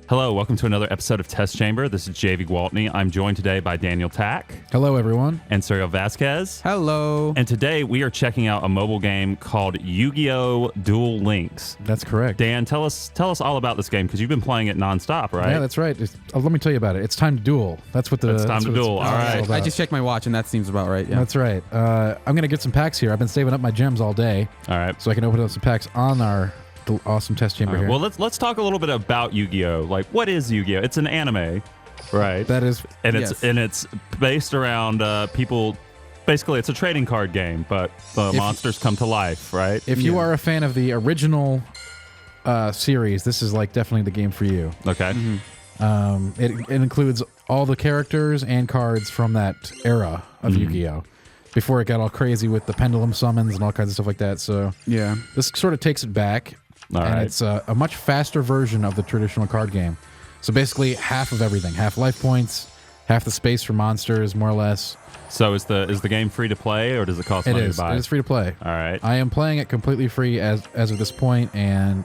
Hello, welcome to another episode of Test Chamber. This is Javy Gwaltney. I'm joined today by Daniel Tack. Hello, everyone. And Suriel Vazquez. Hello. And today we are checking out a mobile game called Yu-Gi-Oh! Duel Links. That's correct. Dan, tell us all about this game because you've been playing it nonstop, right? Yeah, that's right. Let me tell you about it. It's time to duel. It's time to duel. All right. I just checked my watch, and that seems about right. Yeah. That's right. I'm going to get some packs here. I've been saving up my gems all day. All right. So I can open up some packs on our awesome test chamber here. Well, let's talk a little bit about Yu-Gi-Oh! Like, what is Yu-Gi-Oh? It's an anime, right? That is, and yes. it's based around people. Basically, it's a trading card game, but the monsters come to life, right? If you are a fan of the original series, this is like definitely the game for you. Okay. Mm-hmm. It includes all the characters and cards from that era of Yu-Gi-Oh! Before it got all crazy with the pendulum summons and all kinds of stuff like that. So yeah, this sort of takes it back. It's a much faster version of the traditional card game. So basically half of everything. Half life points, half the space for monsters, more or less. So is the game free to play, or does it cost money to buy? It is free to play. All right. I am playing it completely free as of this point, and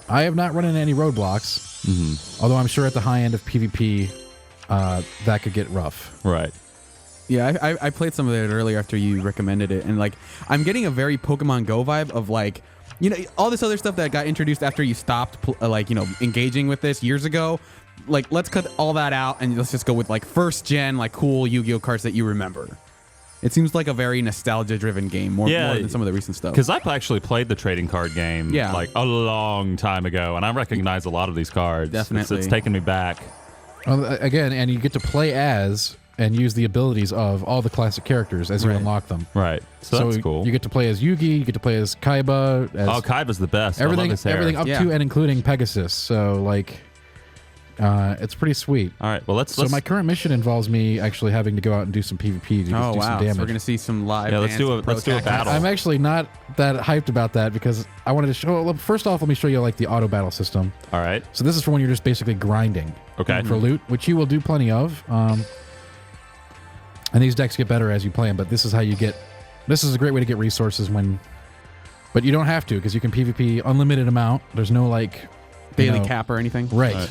I have not run into any roadblocks. Mm-hmm. Although I'm sure at the high end of PvP, that could get rough. Right. Yeah, I played some of it earlier after you recommended it, and like I'm getting a very Pokemon Go vibe of like, you know, all this other stuff that got introduced after you stopped engaging with this years ago. Like, let's cut all that out and let's just go with like first gen, like cool Yu-Gi-Oh cards that you remember. It seems like a very nostalgia driven game, more than some of the recent stuff. Because I've actually played the trading card game like a long time ago, and I recognize a lot of these cards. Definitely. It's taken me back. Again, and you get to play as and use the abilities of all the classic characters as you unlock them. Right. So that's cool. You get to play as Yugi, you get to play as Kaiba. Kaiba's the best. Everything up to to and including Pegasus. So, like, it's pretty sweet. All right. Well, So my current mission involves me actually having to go out and do some PvP to do some damage. So we're gonna see some live. Yeah, let's do a battle. I'm actually not that hyped about that because I wanted to show. Well, first off, let me show you like the auto battle system. All right. So this is for when you're just basically grinding. Okay. For loot, which you will do plenty of. And these decks get better as you play them, but this is how you get. This is a great way to get resources but you don't have to because you can PvP unlimited amount. There's no like daily cap or anything. Right.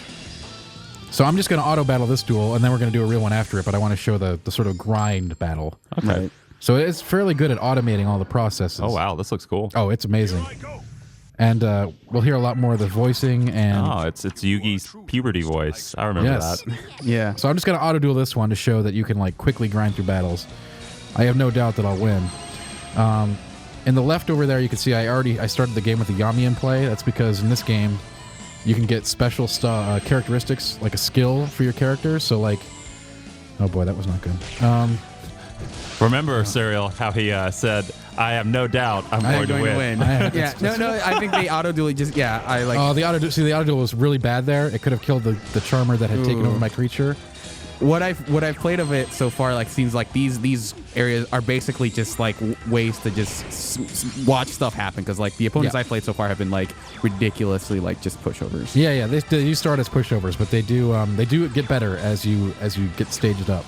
So I'm just going to auto battle this duel, and then we're going to do a real one after it. But I want to show the sort of grind battle. Okay. Right. So it's fairly good at automating all the processes. Oh wow, this looks cool. Oh, it's amazing. And we'll hear a lot more of the voicing and. It's Yugi's puberty voice. I remember that. Yeah. So I'm just going to auto duel this one to show that you can like quickly grind through battles. I have no doubt that I'll win. In the left over there, you can see I started the game with the Yami in play. That's because in this game, you can get special characteristics like a skill for your character. So like, oh boy, that was not good. Remember, Suriel, how he said, "I have no doubt I'm going to win." Yeah, no, I think the auto duel just I like. Oh, the auto duel was really bad there. It could have killed the charmer that had taken over my creature. What I've played of it so far, like, seems like these areas are basically just like ways to just watch stuff happen because like the opponents I've played so far have been like ridiculously like just pushovers. Yeah, they do start as pushovers, but they do get better as you get staged up.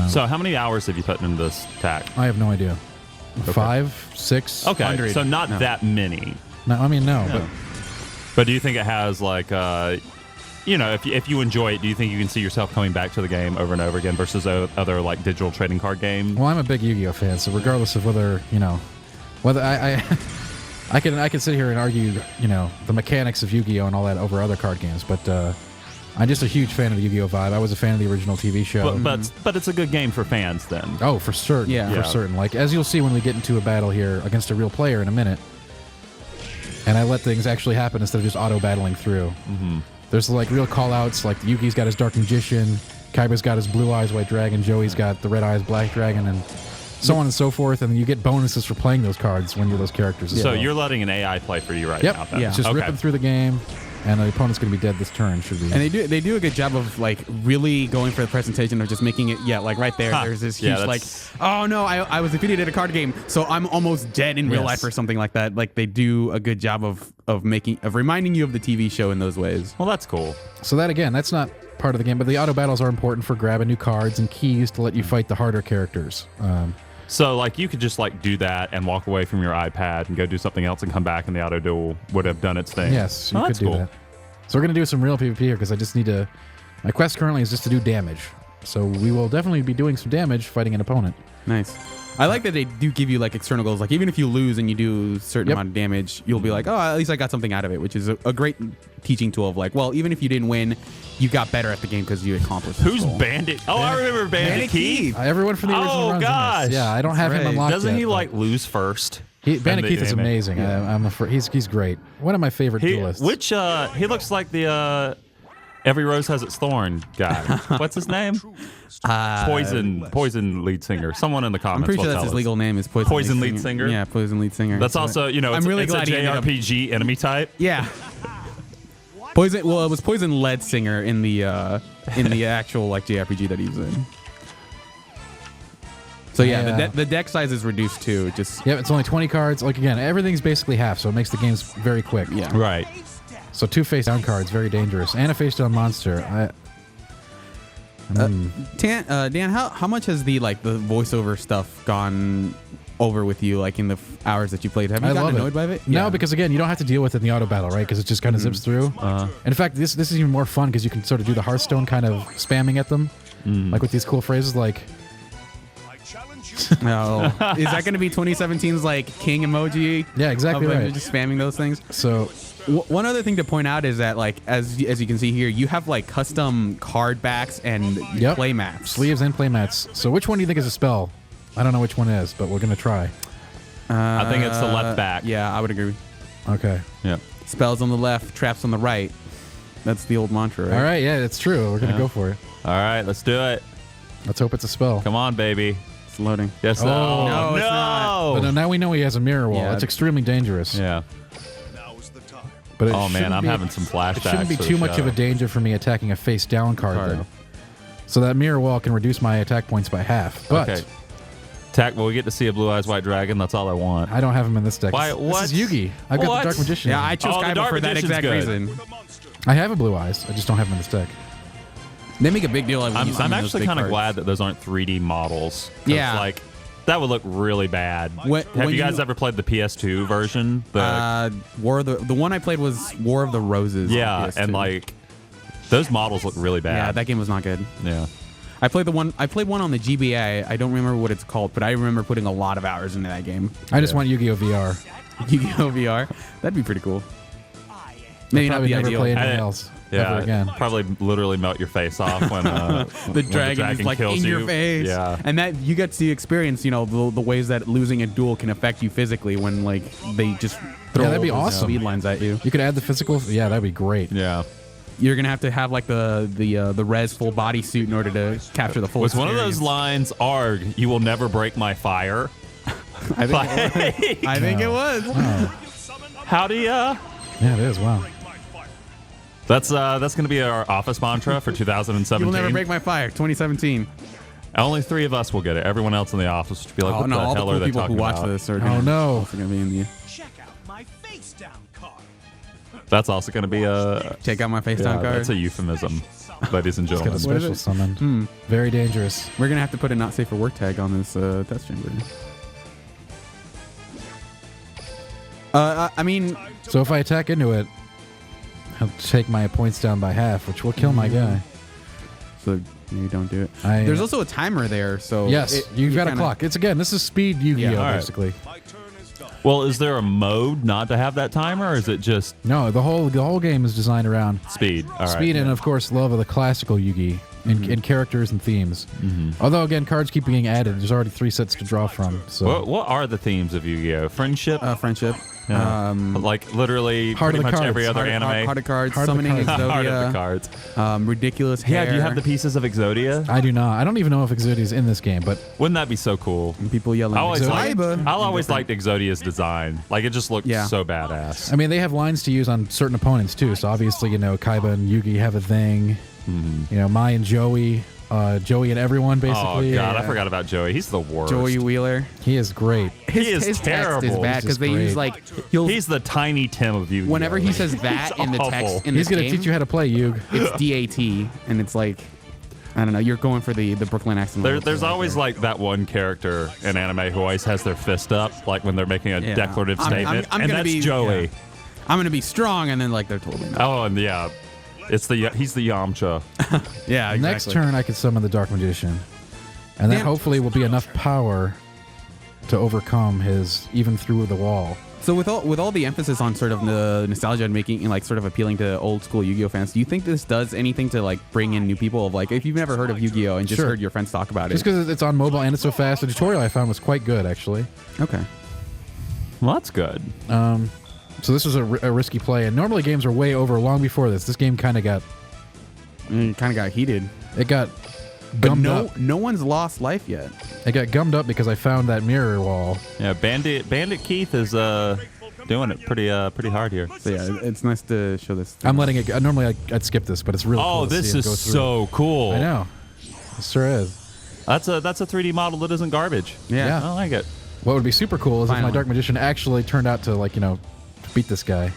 So how many hours have you put into this Tack? I have no idea. Okay. 5, 6. Okay, 100. so not that many. No, I mean no. But do you think it has like if you enjoy it, do you think you can see yourself coming back to the game over and over again versus other like digital trading card games? Well, I'm a big Yu-Gi-Oh fan, so regardless of whether I can sit here and argue the mechanics of Yu-Gi-Oh and all that over other card games, but I'm just a huge fan of the Yu-Gi-Oh vibe. I was a fan of the original TV show. But it's a good game for fans then. Oh, for certain. Yeah. For certain. Like, as you'll see when we get into a battle here against a real player in a minute, and I let things actually happen instead of just auto-battling through. Mm-hmm. There's, like, real call-outs, like Yugi's got his Dark Magician, Kaiba's got his Blue Eyes White Dragon, Joey's got the Red Eyes Black Dragon, and so on and so forth, and then you get bonuses for playing those cards when you're those characters as well. You're letting an AI play for you right now. Then. Yeah. It's just ripping through the game. And the opponent's going to be dead this turn, should be. And they do a good job of like really going for the presentation of just making it like right there. There's this huge oh no, I was defeated at a card game, so I'm almost dead in real life or something like that. Like they do a good job of reminding you of the TV show in those ways. Well, that's cool. So that again, that's not part of the game, but the auto battles are important for grabbing new cards and keys to let you fight the harder characters. So like you could just like do that and walk away from your iPad and go do something else and come back and the auto duel would have done its thing. Yes, you could that's do cool. that. So we're going to do some real PvP here because I just need to... My quest currently is just to do damage. So we will definitely be doing some damage fighting an opponent. Nice. I like that they do give you like external goals. Like even if you lose and you do a certain amount of damage, you'll be like, oh, at least I got something out of it, which is a great teaching tool of like, well, even if you didn't win, you got better at the game because you accomplished this Who's goal. Bandit? Oh, I remember Bandit Keith. Everyone from the original Oh, runs in this. gosh. Yeah, I don't have him Right. unlocked Doesn't yet, he but like lose first? Bandit Keith is Damn it. amazing. I'm afraid he's great. One of my favorite duelists. Which he looks like the Every Rose Has Its Thorn guy. What's his name? Poison lead singer. Someone in the comments. I'm pretty will sure that's tell his us. legal name is Poison Lead Singer? Yeah, Poison Lead Singer. That's also, you know, I'm really it's glad a he ended up- JRPG enemy type. Yeah. Poison. Well, it was Poison Lead Singer in the actual like JRPG that he's in. So yeah, the deck size is reduced too. Just Yep, it's only 20 cards. Like again, everything's basically half, so it makes the games very quick. yeah. Right. So 2 face down cards, very dangerous, and a face down monster. Dan, how much has the voiceover stuff gone over with you like in the hours that you played? Have you I gotten love annoyed by it? No, Yeah. because again, you don't have to deal with it in the auto battle, right? Because it just kind of zips through. And in fact, this is even more fun because you can sort of do the Hearthstone kind of spamming at them, like with these cool phrases like. No. Is that going to be 2017's like king emoji? Yeah, exactly of, like, right. Just spamming those things. So One other thing to point out is that like as you can see here, you have like custom card backs and play mats. sleeves and playmats. So which one do you think is a spell? I don't know which one is, but we're gonna try. I think it's the left back. Yeah, I would agree. Okay. Yeah. Spells on the left, traps on the right. That's the old mantra, right? All right. Yeah, it's true. We're gonna go for it. All right, let's do it. Let's hope it's a spell. Come on, baby. It's loading. Yes. Oh. No, it's not. But no, now we know he has a mirror wall. Yeah. It's extremely dangerous. Yeah. But it Oh man, shouldn't I'm be- having some flashbacks. It shouldn't be to the too much show. of a danger for me attacking a face down card though. So that mirror wall can reduce my attack points by half. But Okay. Tack, well, we get to see a Blue Eyes White Dragon. That's all I want. I don't have him in this deck. Why- This what? is Yugi. I've got What? the Dark Magician. Yeah, I chose Oh, the Kaiba Dark for that Magician's exact good. reason. I have a Blue Eyes. I just don't have him in this deck. They make a big deal of I'm using those actually big kind of cards. glad that those aren't 3D models. 'Cause, Yeah. like that would look really bad. When Have you guys you- ever played the PS2 version? War of the one I played was War of the Roses. on yeah, PS2. and like those models look really bad. yeah, that game was not good. Yeah. I played one on the GBA. I don't remember what it's called, but I remember putting a lot of hours into that game. I just want Yu-Gi-Oh VR. Yu-Gi-Oh VR. That'd be pretty cool. Maybe not Probably the never ideal. play anything I- else Yeah, ever again. probably literally melt your face off when The dragon is like kills in your you. face. Yeah. And that you get to experience, you know, the ways that losing a duel can affect you physically when like they just throw Yeah, that'd be all those awesome. speed lines at you. You could add the physical. Yeah, that'd be great. Yeah. You're gonna have to have like the res full body suit in order to capture the full. Was one of those experience. lines, Arg, you will never break my fire? I think it was. How do you? Yeah, it is. Wow. That's going to be our office mantra for 2017. You will never break my fire. 2017. Only 3 of us will get it. Everyone else in the office will be like, Oh what no! the All the hell cool are they people who talking watch about? this are Oh, gonna, no. also gonna be in the Check out my face down card. That's also going to be a check out my face yeah, down card. that's a euphemism, ladies and Got a gentlemen. special it? summon. Very dangerous. We're gonna have to put a not safe for work tag on this test chamber. I mean, So if I attack into it, I'll take my points down by half, which will kill my guy. so you don't do it. I- There's also a timer there, so Yes, you've got a kinda- clock. It's again, this is speed Yu-Gi-Oh, Yeah, all right. basically. Well, is there a mode not to have that timer, or is it just No, the whole game is designed around speed? All right. speed and of course love of the classical Yu-Gi and characters and themes. Although again, cards keep being added. There's already 3 sets to draw from. So What are the themes of Yu-Gi-Oh? Friendship? friendship. Yeah. like literally Heart of pretty the much every cards. other anime. Heart of cards, Heart of the summoning cards. Heart of the Exodia, cards. ridiculous hair. Yeah, do you have the pieces of Exodia? I do not. I don't even know if Exodia's in this game, but Wouldn't that be so cool? and people yelling? I always liked, Kaiba. I always liked Exodia's design. Like, it just looked Yeah. so badass. I mean they have lines to use on certain opponents too. So obviously Kaiba and Yugi have a thing. Mai and Joey, Joey and everyone Oh, basically. God, I forgot about Joey. He's the worst. Joey Wheeler. He is great. He is his text terrible. is bad because He's they just use great. like he'll He's the Tiny Tim of Yu-Gi-Oh! whenever he says that in the awful. text in He's this gonna game, teach you how to play Yug. it's DAT and it's like I don't know. You're going for the Brooklyn accent. There's always like that one character in anime who always has their fist up, like when they're making a declarative statement, I'm and gonna that's be, Joey. Yeah. I'm gonna be strong, and then like they're totally not. Oh, and yeah, he's the Yamcha. Yeah, exactly. Next turn, I can summon the Dark Magician, and that hopefully will be enough power to overcome his even through the wall. So with all the emphasis on sort of the nostalgia and making and like sort of appealing to old school Yu-Gi-Oh fans, do you think this does anything to like bring in new people? Of like, if you've never heard of Yu-Gi-Oh and just heard your friends talk about just because it's on mobile and it's so fast, the tutorial I found was quite good actually. Okay. Well, that's good. So this was a risky play, and normally games are way over long before this. This game kind of got heated. It got But gummed up. no one's lost life yet. It got gummed up because I found that mirror wall. Yeah, Bandit Keith is doing it pretty hard here. So yeah, it's nice to show this. I'm letting it go. Normally I'd skip this, but it's really cool Oh, to this see it go is through. so cool. I know. It sure is. That's a 3D model that isn't garbage. Yeah. I like it. What would be super cool is if Finally. my Dark Magician actually turned out to, like, beat this guy.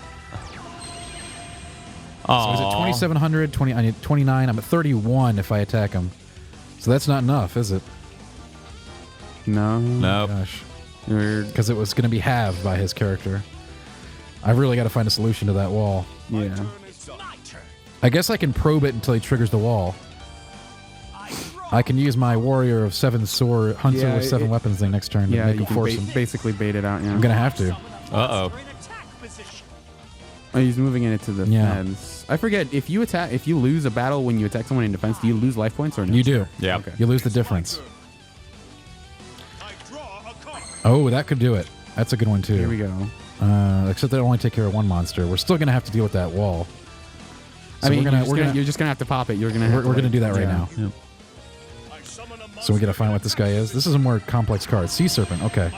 So is it 2,700? 20, I need 29. I'm at 31 if I attack him. So that's not enough, is it? No. Nope. Gosh. You're- Because it was going to be halved by his character. I've really got to find a solution to that wall. Yeah. I guess I can probe it until he triggers the wall. I can use my warrior of 7 sword, hunter Yeah, with 7 weapons thing next turn to Yeah, make you him can force him. basically bait it out. Yeah. I'm going to have to. Uh-oh. Oh, he's moving it into the fence. I forget if you lose a battle when you attack someone in defense, do you lose life points or no? You do. Yeah. Okay. You lose the difference. Oh, that could do it. That's a good one, too. Here we go. Except they only take care of one monster. We're still going to have to deal with that wall. So I mean, we're you're just gonna have to pop it. We're gonna do that right now. Yep. So we gotta find what this guy is. This is a more complex card. Sea Serpent. Okay.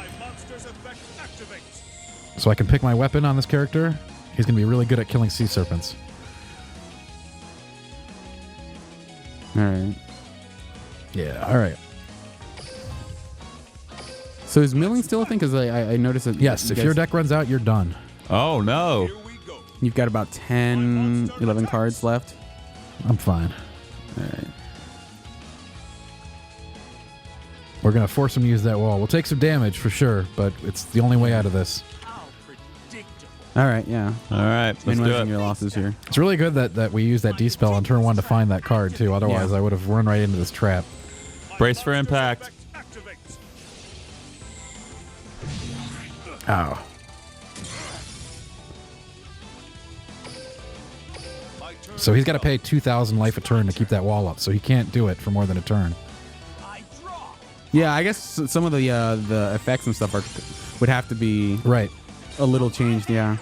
So I can pick my weapon on this character. He's gonna be really good at killing sea serpents. All right. Yeah. All right. So is milling still a thing? Because I noticed that. Yes. If your deck runs out, you're done. Oh, no. You've got about 10, 11 cards left. I'm fine. All right. We're gonna force him to use that wall. We'll take some damage for sure, but it's the only way out of this. All right. Yeah. All right, let's do Minimizing it. your losses here. It's really good that we use that D-spell on turn 1 to find that card too. Otherwise, Yeah. I would have run right into this trap. Brace for impact. Ow. So he's got to pay 2,000 life a turn to keep that wall up. So he can't do it for more than a turn. Yeah, I guess some of the effects and stuff would have to be Right. a little changed. Yeah.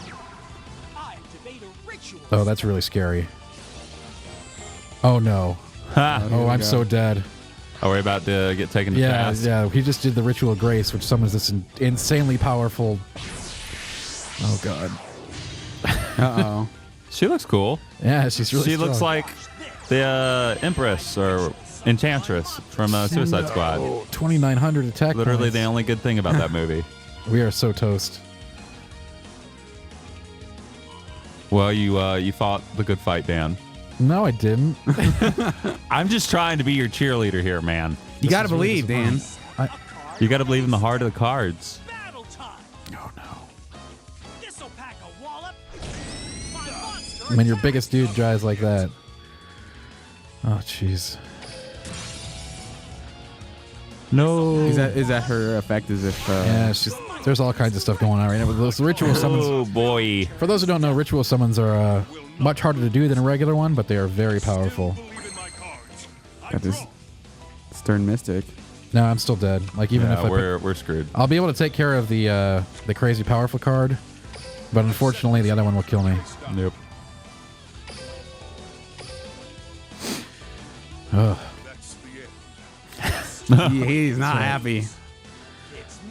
Oh, that's really scary. Oh no. Ha. Oh, I'm go. so dead. Are we about to get taken to Yeah, task? yeah. He just did the Ritual of Grace, which summons this insanely powerful. Oh god. Uh-oh. She looks cool. Yeah, she's really. She looks strong. like the Empress or Enchantress from Suicide Squad. Oh, 2,900 attack. Literally points. the only good thing about that movie. We are so toast. Well, you fought the good fight, Dan. No, I didn't. I'm just trying to be your cheerleader here, man. You got to is really believe, Dan. You got to believe in the heart of the cards. Battle time. Oh no. This'll pack a wallop. My monster. When your biggest dude drives like that. Oh jeez. No. Is that her effect? As if Yeah, there's all kinds of stuff going on right now. But those ritual summons. Oh boy. For those who don't know, ritual summons are much harder to do than a regular one, but they are very powerful. got this stern mystic. No, I'm still dead. Like even if Yeah, I we're screwed. I'll be able to take care of the crazy powerful card, but unfortunately the other one will kill me. Nope. Ugh. He's not happy.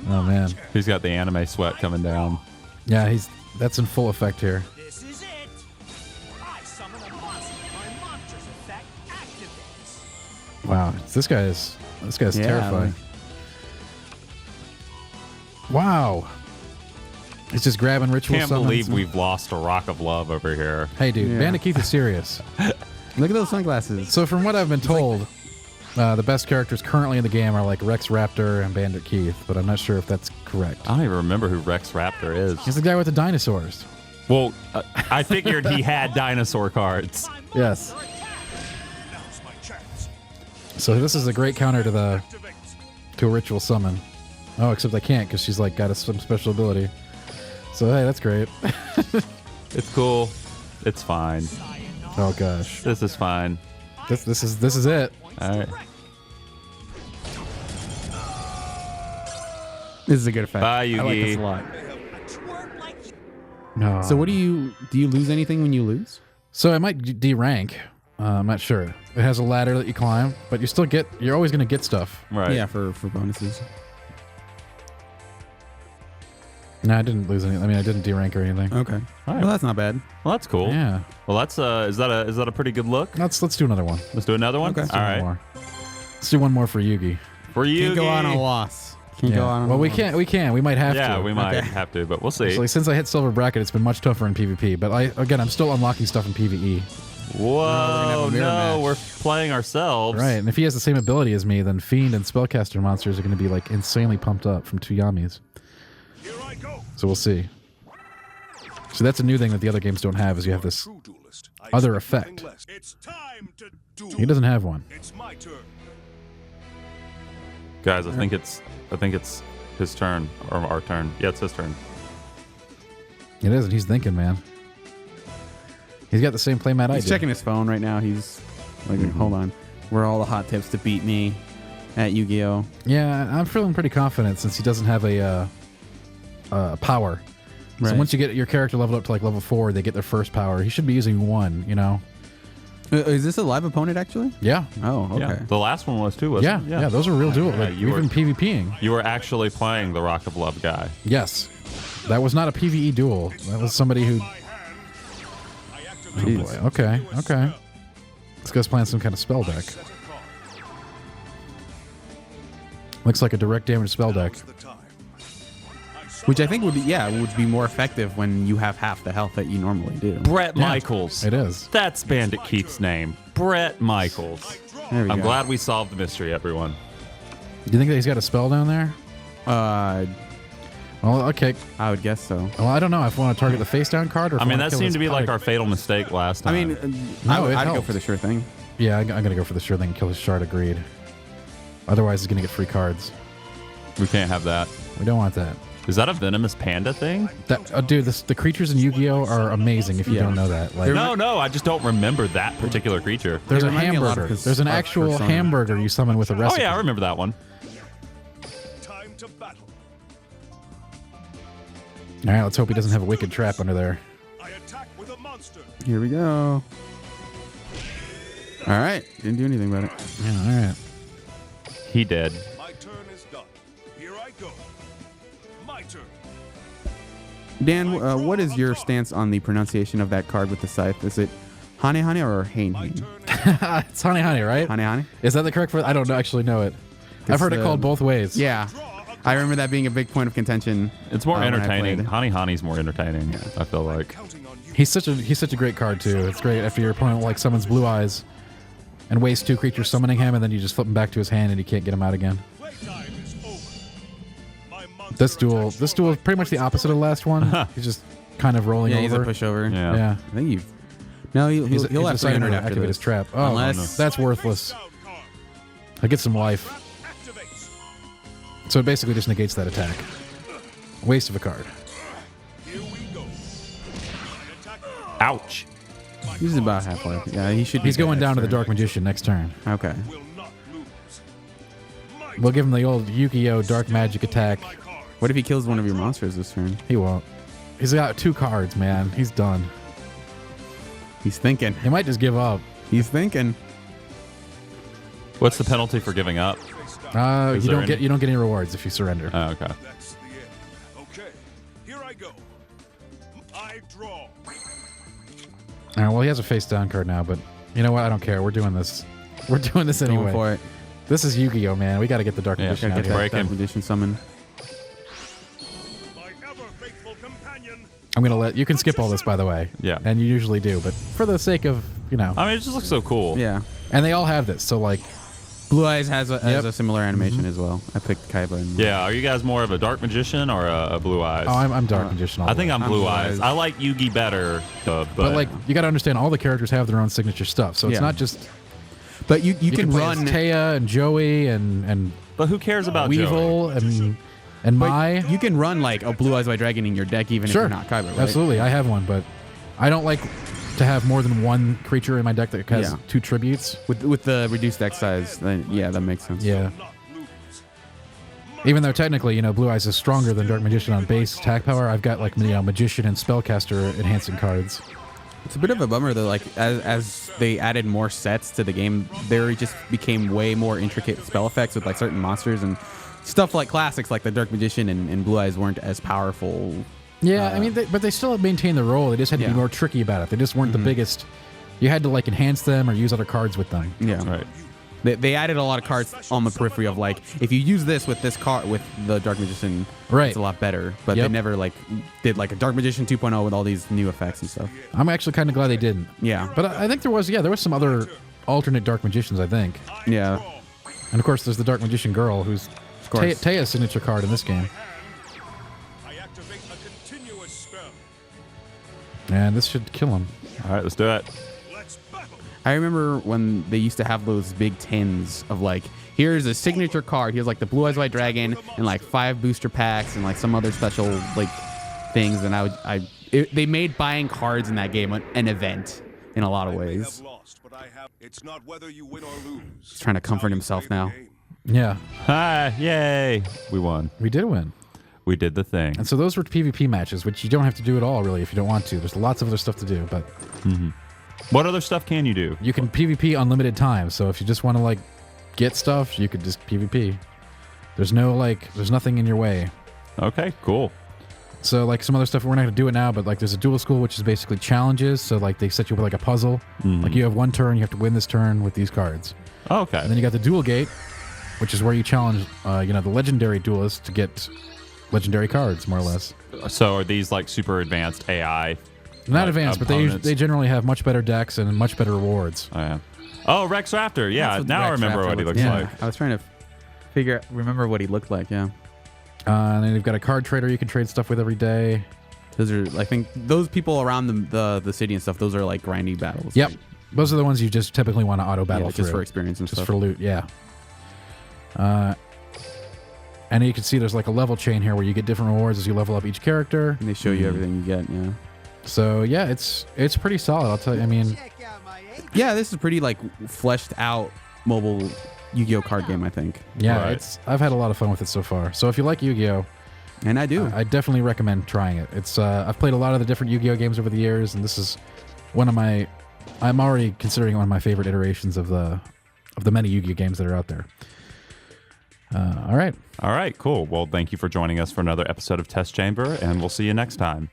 Oh man. He's got the anime sweat coming down. Yeah, that's in full effect here. This is it. I summon a monster. My monster's effect activates. Wow, this guy's Yeah, terrifying. Wow. He's just grabbing ritual Can't summons. believe we've lost a rock of love over here. Hey dude, Yeah. Bandit Keith is serious. Look at those sunglasses. So from what I've been told, The best characters currently in the game are like Rex Raptor and Bandit Keith, but I'm not sure if that's correct. I don't even remember who Rex Raptor is. He's the guy with the dinosaurs. Well, I figured he had dinosaur cards. Yes. Now's my chance. So this is a great counter to a ritual summon. Oh, except I can't because she's like got some special ability. So hey, that's great. It's cool. It's fine. Oh gosh, This is fine. this is it. All right. This is a good effect. Bye, I like this a Yugi. lot. Twerk like No. So what do you lose anything when you lose? So I might D-rank. I'm not sure. It has a ladder that you climb, but you're always going to get stuff. Right. Yeah, for bonuses. No, I didn't lose any. I mean, I didn't D-rank or anything. Okay. All right. Well, that's not bad. Well, that's cool. Yeah. Well, that's is that a pretty good look? Let's do another one. Let's do another one. Okay. All Let's do one right. more. Let's do one more for Yugi. For you. Can't go on a loss. Can't go on a Well, we loss. can't. We can. We might have to. Yeah, we might Okay. have to, but we'll see. Actually, since I hit silver bracket, it's been much tougher in PvP. But I'm still unlocking stuff in PvE. Whoa! have a mirror No, match. we're playing ourselves. Right, and if he has the same ability as me, then Fiend and Spellcaster monsters are going to be like insanely pumped up from 2 Yamis. here I go. So we'll see. So that's a new thing that the other games don't have, is you have this True duelist. I other expect effect. nothing less. It's time to duel. He doesn't have one. It's my turn. Guys, I think it's his turn or our turn. Yeah, it's his turn. It isn't. He's thinking, man. He's got the same playmat I He's do. checking his phone right now. He's like, hold on. Where are all the hot tips to beat me at Yu-Gi-Oh? Yeah, I'm feeling pretty confident since he doesn't have a power. So Right. once you get your character leveled up to like level 4, they get their first power. He should be using 1, you know? Is this a live opponent actually? Yeah. Oh, okay. Yeah. The last one was too, wasn't Yeah, it? those are real duels. Yeah, Like, you we've were- been PvPing. You were actually playing the Rock of Love guy. Yes. That was not a PvE duel. That was somebody who... My hand. I Oh activate boy. Okay, okay. This guy's playing some kind of spell deck. set a card. Looks like a direct damage spell deck. Now's the time. Which I think would be more effective when you have half the health that you normally do. Brett Yeah, Michaels. It is. That's Bandit Keith's name. Brett Michaels. There we I'm go. glad we solved the mystery, everyone. Do you think that he's got a spell down there? Well, okay. I would guess so. Well, I don't know if I want to target the face down card or if I mean, wanna that kill seemed his to be like pike. our fatal mistake last I time. mean, No, it I'd go helped. for the sure thing. Yeah, I'm going to go for the sure thing and kill his shard, agreed. Otherwise, he's going to get free cards. we can't have that. We don't want that. Is that a venomous panda thing? Dude, the creatures in Yu-Gi-Oh! Are amazing if you Yeah. don't know that. Like, No, I just don't remember that particular creature. there's They a remind me a lot of hamburger. his There's an art actual persona. hamburger you summon with a Oh recipe. yeah, I remember that one. Time to battle. All right, let's hope he doesn't have a wicked trap under there. I attack with a monster. Here we go. All right. Didn't do anything about it. Yeah, all right. He did. My turn is done. Here I go. My turn. Dan, what is your stance on the pronunciation of that card with the scythe? Is it Hane Hane or Hain My Hain? turn is It's Honey Honey, right? Hane Hane? Is that the correct I don't actually know it. I've heard it called both ways. Yeah. I remember that being a big point of contention. It's more when I entertaining. played. Honey Honey's more entertaining. I feel like. counting on you. He's such a great card too. It's great after your opponent like summons Blue Eyes and wastes 2 creatures summoning him, and then you just flip him back to his hand and you can't get him out again. Playtime is over. My monster This duel attacks is pretty much the opposite of the last one. He's just kind of rolling Yeah, he's a over. pushover. Yeah. Yeah. I think you've. No, he'll He's have decided 300 to after activate this. his trap. Oh, Unless- that's worthless. down card. I get some life. Activates. So it basically just negates that attack. Waste of a card. Here we go. I attack. Ouch. He's about halfway. Yeah, he should. be He's going dead down to the next turn. Dark Magician next turn. Okay. Will not lose. My We'll give him the old Yu-Gi-Oh! Dark Magic attack. my card. What if he kills one of your monsters this turn? He won't. He's got 2 cards, man. He's done. He's thinking. He might just give up. He's thinking. What's the penalty for giving up? Is You there don't get any- any rewards if you surrender. Oh, okay. That's the end. Okay. Here I go. I draw. All right, well, he has a face down card now, but you know what? I don't care. We're doing this. We're doing this Going anyway. for it. This is Yu-Gi-Oh, man. We got to get the Dark Yeah, Magician gotta out get here. break him. Dark Magician summon. My ever faithful companion. I'm gonna let you can skip all this, by the way. Yeah. And you usually do, but for the sake of I mean, it just looks so cool. Yeah. and they all have this, so like, Blue Eyes has a similar animation as well. I picked Kaiba. And Yeah, are you guys more of a Dark Magician or a Blue Eyes? Oh, I'm Dark Magician. All I the think way. I'm Blue Eyes. I like Yugi better, but But like, you got to understand, all the characters have their own signature stuff. So it's Yeah. not just But you can play run as Taya and Joey and but who cares about Joey? Weevil and Mai. You can run like a Blue Eyes White Dragon in your deck even if Sure, you're not Kaiba, right? absolutely. I have one, but I don't like to have more than one creature in my deck that has Yeah. 2 tributes. With the reduced deck size, then yeah, that makes sense. Yeah. Even though technically, Blue Eyes is stronger than Dark Magician on base attack power, I've got like Magician and Spellcaster enhancing cards. It's a bit of a bummer though. Like as they added more sets to the game, there just became way more intricate spell effects with like certain monsters and stuff like classics like the Dark Magician and Blue Eyes weren't as powerful. Yeah, I mean, but they still maintained the role. They just had to Yeah. be more tricky about it. They just weren't the biggest. You had to like enhance them or use other cards with them. Yeah, Right. They added a lot of cards on the periphery of like if you use this with this card with the Dark Magician, Right. it's a lot better. But Yep. they never like did like a Dark Magician 2.0 with all these new effects and stuff. I'm actually kind of glad they didn't. Yeah, But I think there was some other alternate Dark Magicians, I think. yeah. And of course, there's the Dark Magician girl, who's course. Taya's signature card in this game. I activate a continuous spell. And this should kill him. All right, let's do it. Let's battle. I remember when they used to have those big tins of like, here's a signature card. Here's like the Blue Eyes White Dragon and like 5 booster packs and like some other special like things. And they made buying cards in that game an event in a lot of ways. Lost, but I have. It's not whether you win or lose. He's trying to comfort himself now. Yeah, Hi, yay. We won. we did win. We did the thing. And so those were PvP matches, which you don't have to do at all, really, if you don't want to. There's lots of other stuff to do, but What other stuff can you do? you can PvP unlimited time. So if you just want to like get stuff, you could just PvP. There's nothing in your way. Okay, cool. So like some other stuff, we're not going to do it now, but like there's a duel school, which is basically challenges. So like they set you up with like a puzzle. Like you have one turn, you have to win this turn with these cards. Okay. And then you got the duel gate, which is where you challenge, the legendary duelists to get legendary cards, more or less. So are these like super advanced AI? Not like, advanced, but opponents? they generally have much better decks and much better rewards. Oh, yeah. Oh, Rex Raptor. Yeah, That's what now I Rex remember Raptor what he looks yeah. like. I was trying to remember what he looked like. Yeah, And then you've got a card trader you can trade stuff with every day. those are I think those people around the city and stuff. Those are like grindy battles. Yep. Like, Those are the ones you just typically want to auto battle just through. for experience and Just stuff. for loot, yeah. And you can see there's like a level chain here where you get different rewards as you level up each character. And they show you everything you get. Yeah. So yeah, it's pretty solid. I'll tell you. I mean, Yeah, this is pretty like fleshed out mobile Yu-Gi-Oh card game. I think. yeah, Right. I've had a lot of fun with it so far. So if you like Yu-Gi-Oh, And I do. I definitely recommend trying it. It's I've played a lot of the different Yu-Gi-Oh games over the years, and this is one of my. I'm already considering one of my favorite iterations of the many Yu-Gi-Oh games that are out there. All right. All right, cool. Well, thank you for joining us for another episode of Test Chamber, and we'll see you next time.